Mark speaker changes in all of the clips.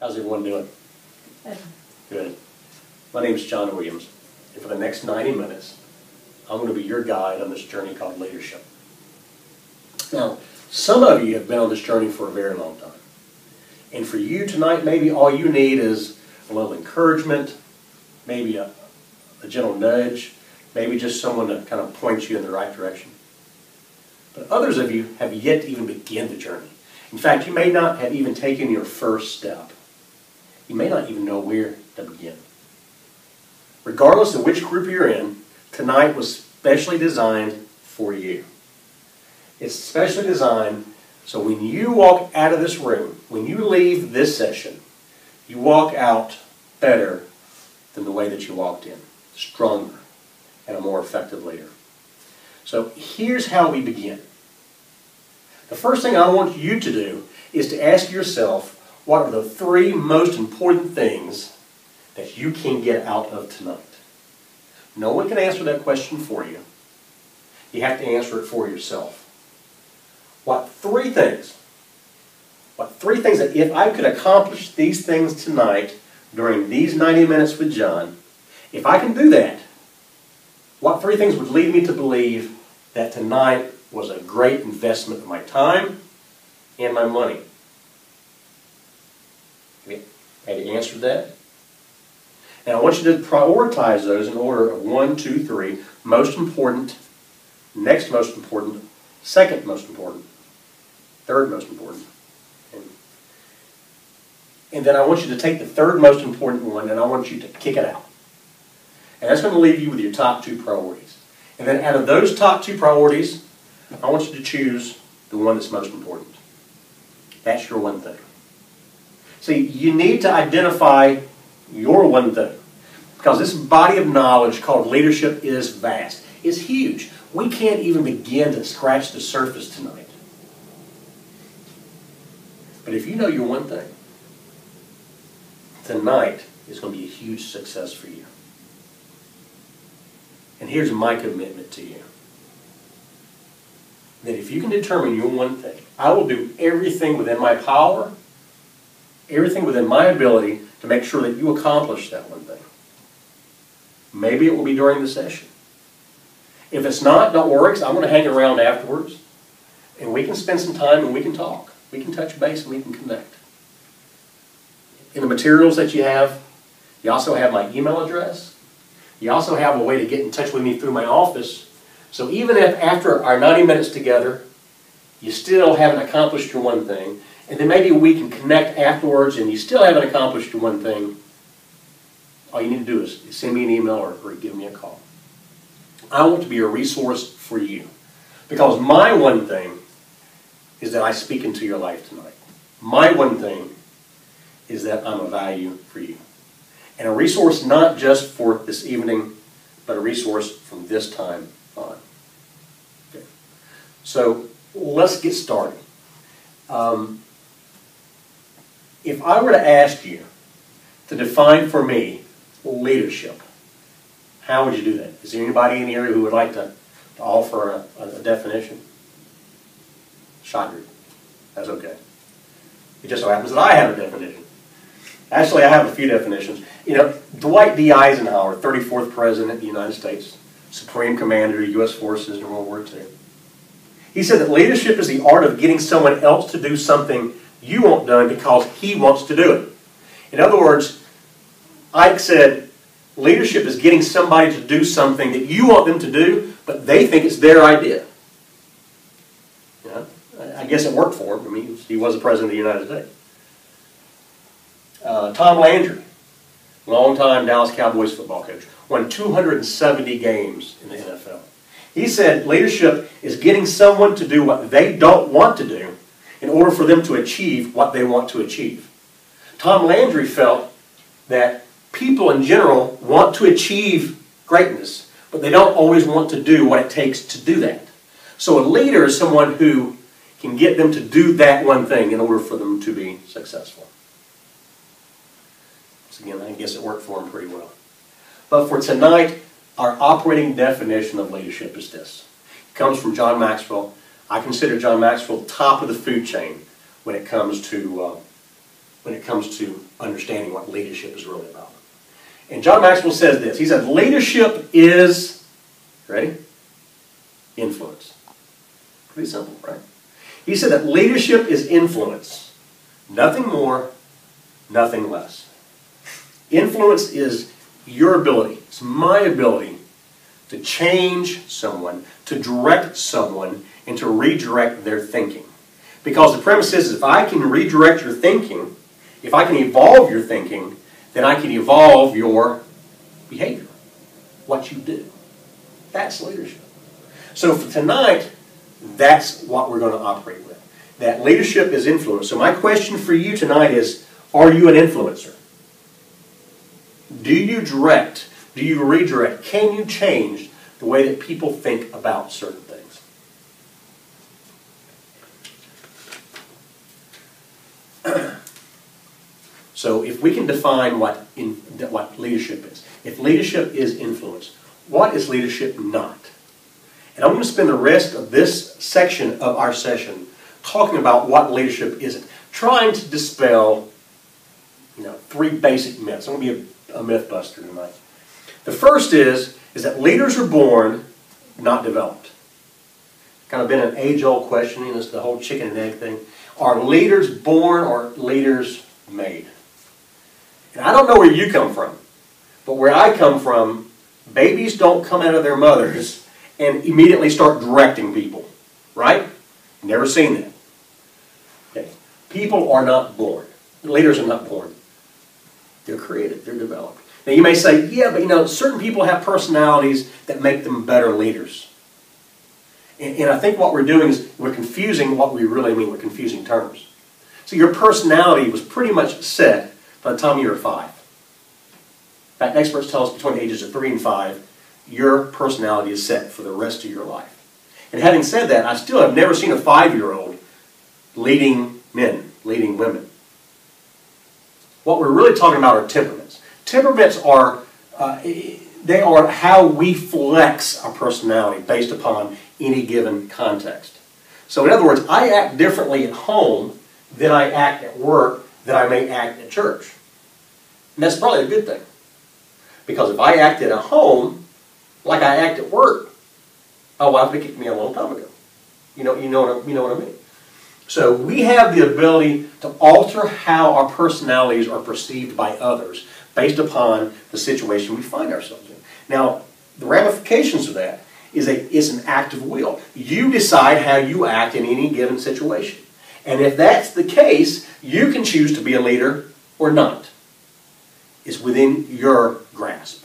Speaker 1: How's everyone doing? Good. My name is John Williams, and for the next 90 minutes, I'm going to be your guide on this journey called leadership. Now, some of you have been on this journey for a very long time. And for you tonight, maybe all you need is a little encouragement, maybe a gentle nudge, maybe just someone to kind of point you in the right direction. But others of you have yet to even begin the journey. In fact, you may not have even taken your first step. You may not even know where to begin. Regardless of which group you're in, tonight was specially designed for you. It's specially designed so when you walk out of this room, when you leave this session, you walk out better than the way that you walked in, stronger and a more effective leader. So here's how we begin. The first thing I want you to do is to ask yourself, what are the three most important things that you can get out of tonight? No one can answer that question for you. You have to answer it for yourself. What three things that if I could accomplish these things tonight during these 90 minutes with John, if I can do that, what three things would lead me to believe that tonight was a great investment of my time and my money? Have you answered that? Now I want you to prioritize those in order of 1, 2, 3. Most important, next most important, second most important, third most important. And then I want you to take the third most important one and I want you to kick it out. And that's going to leave you with your top 2 priorities. And then out of those top 2 priorities, I want you to choose the one that's most important. That's your one thing. See, you need to identify your one thing. Because this body of knowledge called leadership is vast. It's huge. We can't even begin to scratch the surface tonight. But if you know your one thing, tonight is going to be a huge success for you. And here's my commitment to you. That if you can determine your one thing, I will do everything within my power, everything within my ability to make sure that you accomplish that one thing. Maybe it will be during the session. If it's not, don't worry, because I'm going to hang around afterwards. And we can spend some time and we can talk. We can touch base and we can connect. In the materials that you have, you also have my email address. You also have a way to get in touch with me through my office. So even if after our 90 minutes together, you still haven't accomplished your one thing, and then maybe we can connect afterwards and you still haven't accomplished your one thing, all you need to do is send me an email or give me a call. I want to be a resource for you. Because my one thing is that I speak into your life tonight. My one thing is that I'm a value for you. And a resource not just for this evening, but a resource from this time on. Okay. So let's get started. If I were to ask you to define for me leadership, how would you do that? Is there anybody in here who would like to offer a definition? Shy group. That's okay. It just so happens that I have a definition. Actually, I have a few definitions. You know, Dwight D. Eisenhower, 34th President of the United States, Supreme Commander of U.S. Forces in World War II. He said that leadership is the art of getting someone else to do something you want done because he wants to do it. In other words, Ike said, leadership is getting somebody to do something that you want them to do, but they think it's their idea. You know, I guess it worked for him. I mean, he was the President of the United States. Tom Landry, longtime Dallas Cowboys football coach, won 270 games in the NFL. He said leadership is getting someone to do what they don't want to do in order for them to achieve what they want to achieve. Tom Landry felt that people in general want to achieve greatness, but they don't always want to do what it takes to do that. So a leader is someone who can get them to do that one thing in order for them to be successful. So again, I guess it worked for him pretty well. But for tonight, our operating definition of leadership is this. It comes from John Maxwell. I consider John Maxwell top of the food chain when it comes to when it comes to understanding what leadership is really about. And John Maxwell says this. He says, leadership is, ready? Influence. Pretty simple, right? He said that leadership is influence. Nothing more, nothing less. Influence is your ability, it's my ability to change someone, to direct someone, and to redirect their thinking. Because the premise is if I can redirect your thinking, if I can evolve your thinking, then I can evolve your behavior, what you do. That's leadership. So for tonight, that's what we're going to operate with. That leadership is influence. So my question for you tonight is, are you an influencer? Do you direct? Do you redirect? Can you change the way that people think about certain things? So if we can define what leadership is. If leadership is influence, what is leadership not? And I'm going to spend the rest of this section of our session talking about what leadership isn't. Trying to dispel, 3 basic myths. I'm going to be a myth buster tonight. The first is that leaders are born, not developed. Kind of been an age-old question, it's the whole chicken and egg thing. Are leaders born or leaders made? And I don't know where you come from, but where I come from, babies don't come out of their mothers and immediately start directing people, right? Never seen that. Okay. People are not born. Leaders are not born. They're created. They're developed. Now you may say, yeah, but certain people have personalities that make them better leaders. And I think what we're doing is we're confusing what we really mean. We're confusing terms. So your personality was pretty much set by the time you were 5. In fact, experts tell us between the ages of 3 and 5, your personality is set for the rest of your life. And having said that, I still have never seen a 5-year-old leading men, leading women. What we're really talking about are temperaments. Temperaments are, they are how we flex our personality based upon any given context. So in other words, I act differently at home than I act at work, than I may act at church. And that's probably a good thing. Because if I acted at home like I act at work, my wife would have kicked me a long time ago. You know what I mean? So we have the ability to alter how our personalities are perceived by others based upon the situation we find ourselves in. Now, the ramifications of that is an act of will. You decide how you act in any given situation. And if that's the case, you can choose to be a leader or not. It's within your grasp.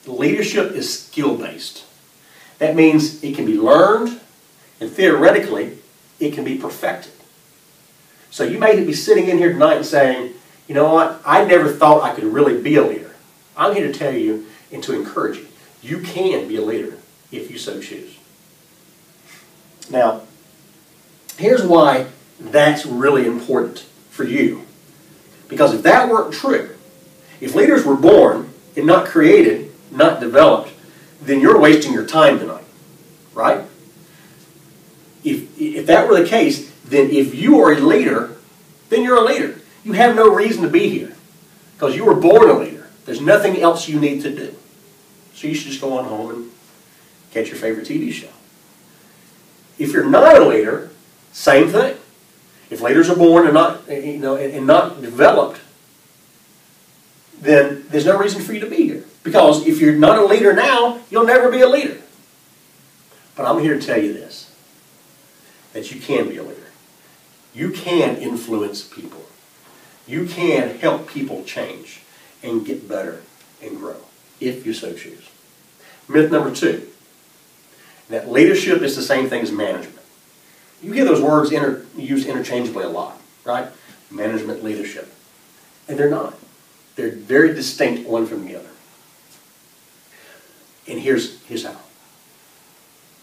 Speaker 1: Leadership is skill-based. That means it can be learned, and theoretically, it can be perfected. So you may be sitting in here tonight and saying, you know what, I never thought I could really be a leader. I'm here to tell you and to encourage you. You can be a leader if you so choose. Now, here's why that's really important for you. Because if that weren't true, if leaders were born and not created, not developed, then you're wasting your time tonight, right? If that were the case, then if you are a leader, then you're a leader. You have no reason to be here because you were born a leader. There's nothing else you need to do. So you should just go on home and catch your favorite TV show. If you're not a leader, same thing. If leaders are born and not, and not developed, then there's no reason for you to be here. Because if you're not a leader now, you'll never be a leader. But I'm here to tell you this, that you can be a leader. You can influence people. You can help people change and get better and grow, if you so choose. Myth number 2, that leadership is the same thing as management. You hear those words used interchangeably a lot, right? Management, leadership. And they're not. They're very distinct one from the other. And here's how.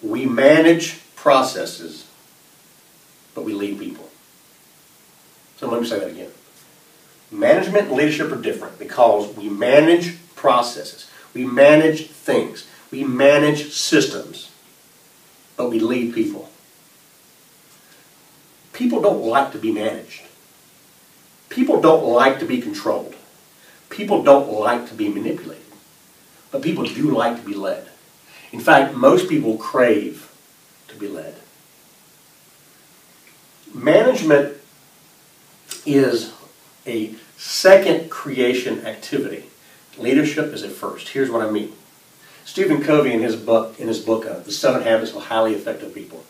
Speaker 1: We manage processes, but we lead people. So let me say that again. Management and leadership are different because we manage processes. We manage things. We manage systems, but we lead people. People don't like to be managed. People don't like to be controlled. People don't like to be manipulated. But people do like to be led. In fact, most people crave to be led. Management is a second creation activity. Leadership is a first. Here's what I mean. Stephen Covey, in his book, The 7 Habits of Highly Effective People,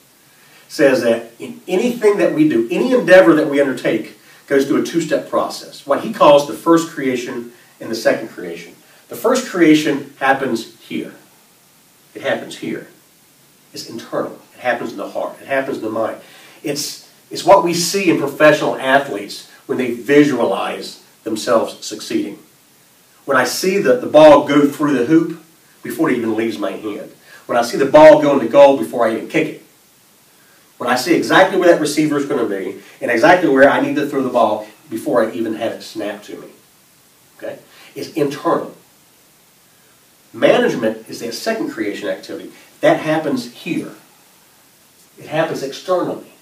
Speaker 1: says that in anything that we do, any endeavor that we undertake, goes through a two-step process. What he calls the first creation and the second creation. The first creation happens here. It happens here. It's internal. It happens in the heart. It happens in the mind. It's what we see in professional athletes when they visualize themselves succeeding. When I see the ball go through the hoop before it even leaves my hand. When I see the ball go into goal before I even kick it. When I see exactly where that receiver is going to be and exactly where I need to throw the ball before I even have it snapped to me. Okay? It's internal. Management is that second creation activity. That happens here. It happens externally.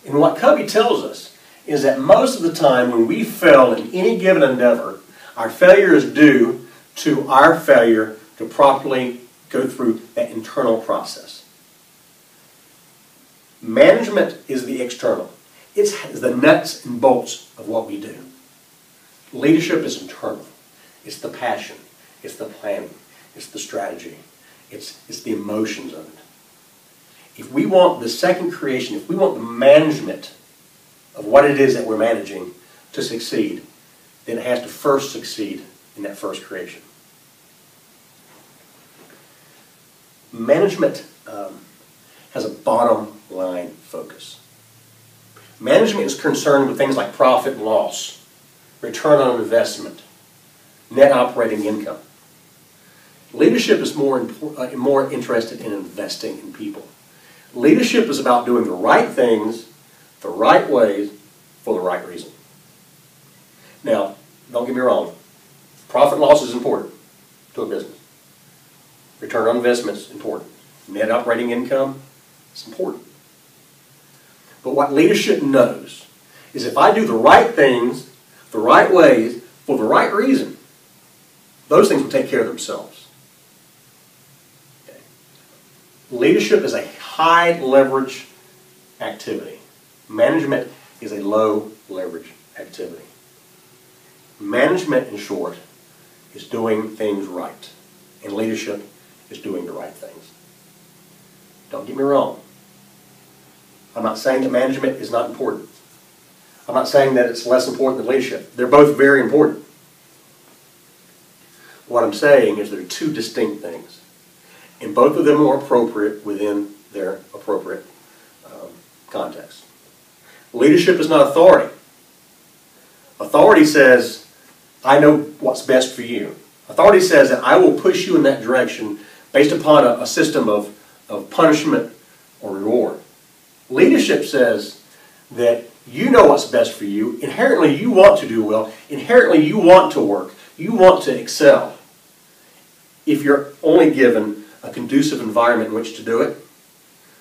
Speaker 1: And what Covey tells us is that most of the time when we fail in any given endeavor, our failure is due to our failure to properly go through that internal process. Management is the external. It's the nuts and bolts of what we do. Leadership is internal. It's the passion. It's the planning. It's the strategy. It's the emotions of it. If we want the second creation, if we want the management of what it is that we're managing to succeed, then it has to first succeed in that first creation. Management has a bottom line focus. Management is concerned with things like profit and loss, return on investment, net operating income. Leadership is more interested in investing in people. Leadership is about doing the right things, the right ways, for the right reason. Now, don't get me wrong. Profit and loss is important to a business. Return on investment is important. Net operating income is important. But what leadership knows is if I do the right things, the right ways, for the right reason, those things will take care of themselves. Okay. Leadership is a high leverage activity. Management is a low leverage activity. Management, in short, is doing things right. And leadership is doing the right things. Don't get me wrong. I'm not saying that management is not important. I'm not saying that it's less important than leadership. They're both very important. What I'm saying is there are two distinct things. And both of them are appropriate within their appropriate context. Leadership is not authority. Authority says, I know what's best for you. Authority says that I will push you in that direction based upon a system of punishment or reward. Leadership says that you know what's best for you. Inherently, you want to do well. Inherently, you want to work. You want to excel. If you're only given a conducive environment in which to do it,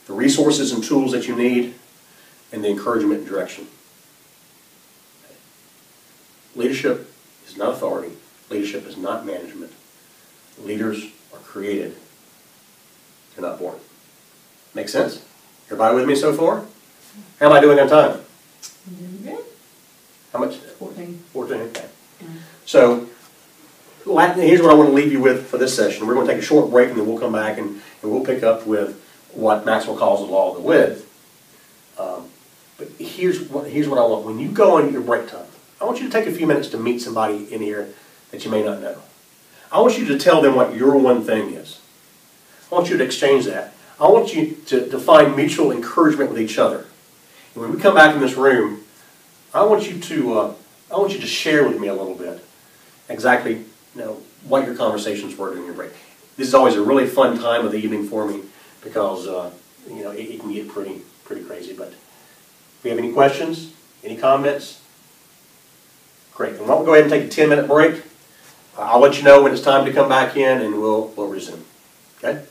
Speaker 1: the resources and tools that you need, and the encouragement and direction. Leadership is not authority. Leadership is not management. Leaders are created. They're not born. Make sense? Everybody with me so far? How am I doing on time?
Speaker 2: Good.
Speaker 1: How much?
Speaker 2: 14.
Speaker 1: 14, okay. So, here's what I want to leave you with for this session. We're going to take a short break and then we'll come back and we'll pick up with what Maxwell calls the law of the width. But here's what I want. When you go on your break time, I want you to take a few minutes to meet somebody in here that you may not know. I want you to tell them what your one thing is. I want you to exchange that. I want you to find mutual encouragement with each other. And when we come back in this room, I want you to share with me a little bit exactly what your conversations were during your break. This is always a really fun time of the evening for me because it can get pretty crazy. But if we have any questions, any comments, great. And why don't we go ahead and take a 10-minute break? I'll let you know when it's time to come back in, and we'll resume. Okay.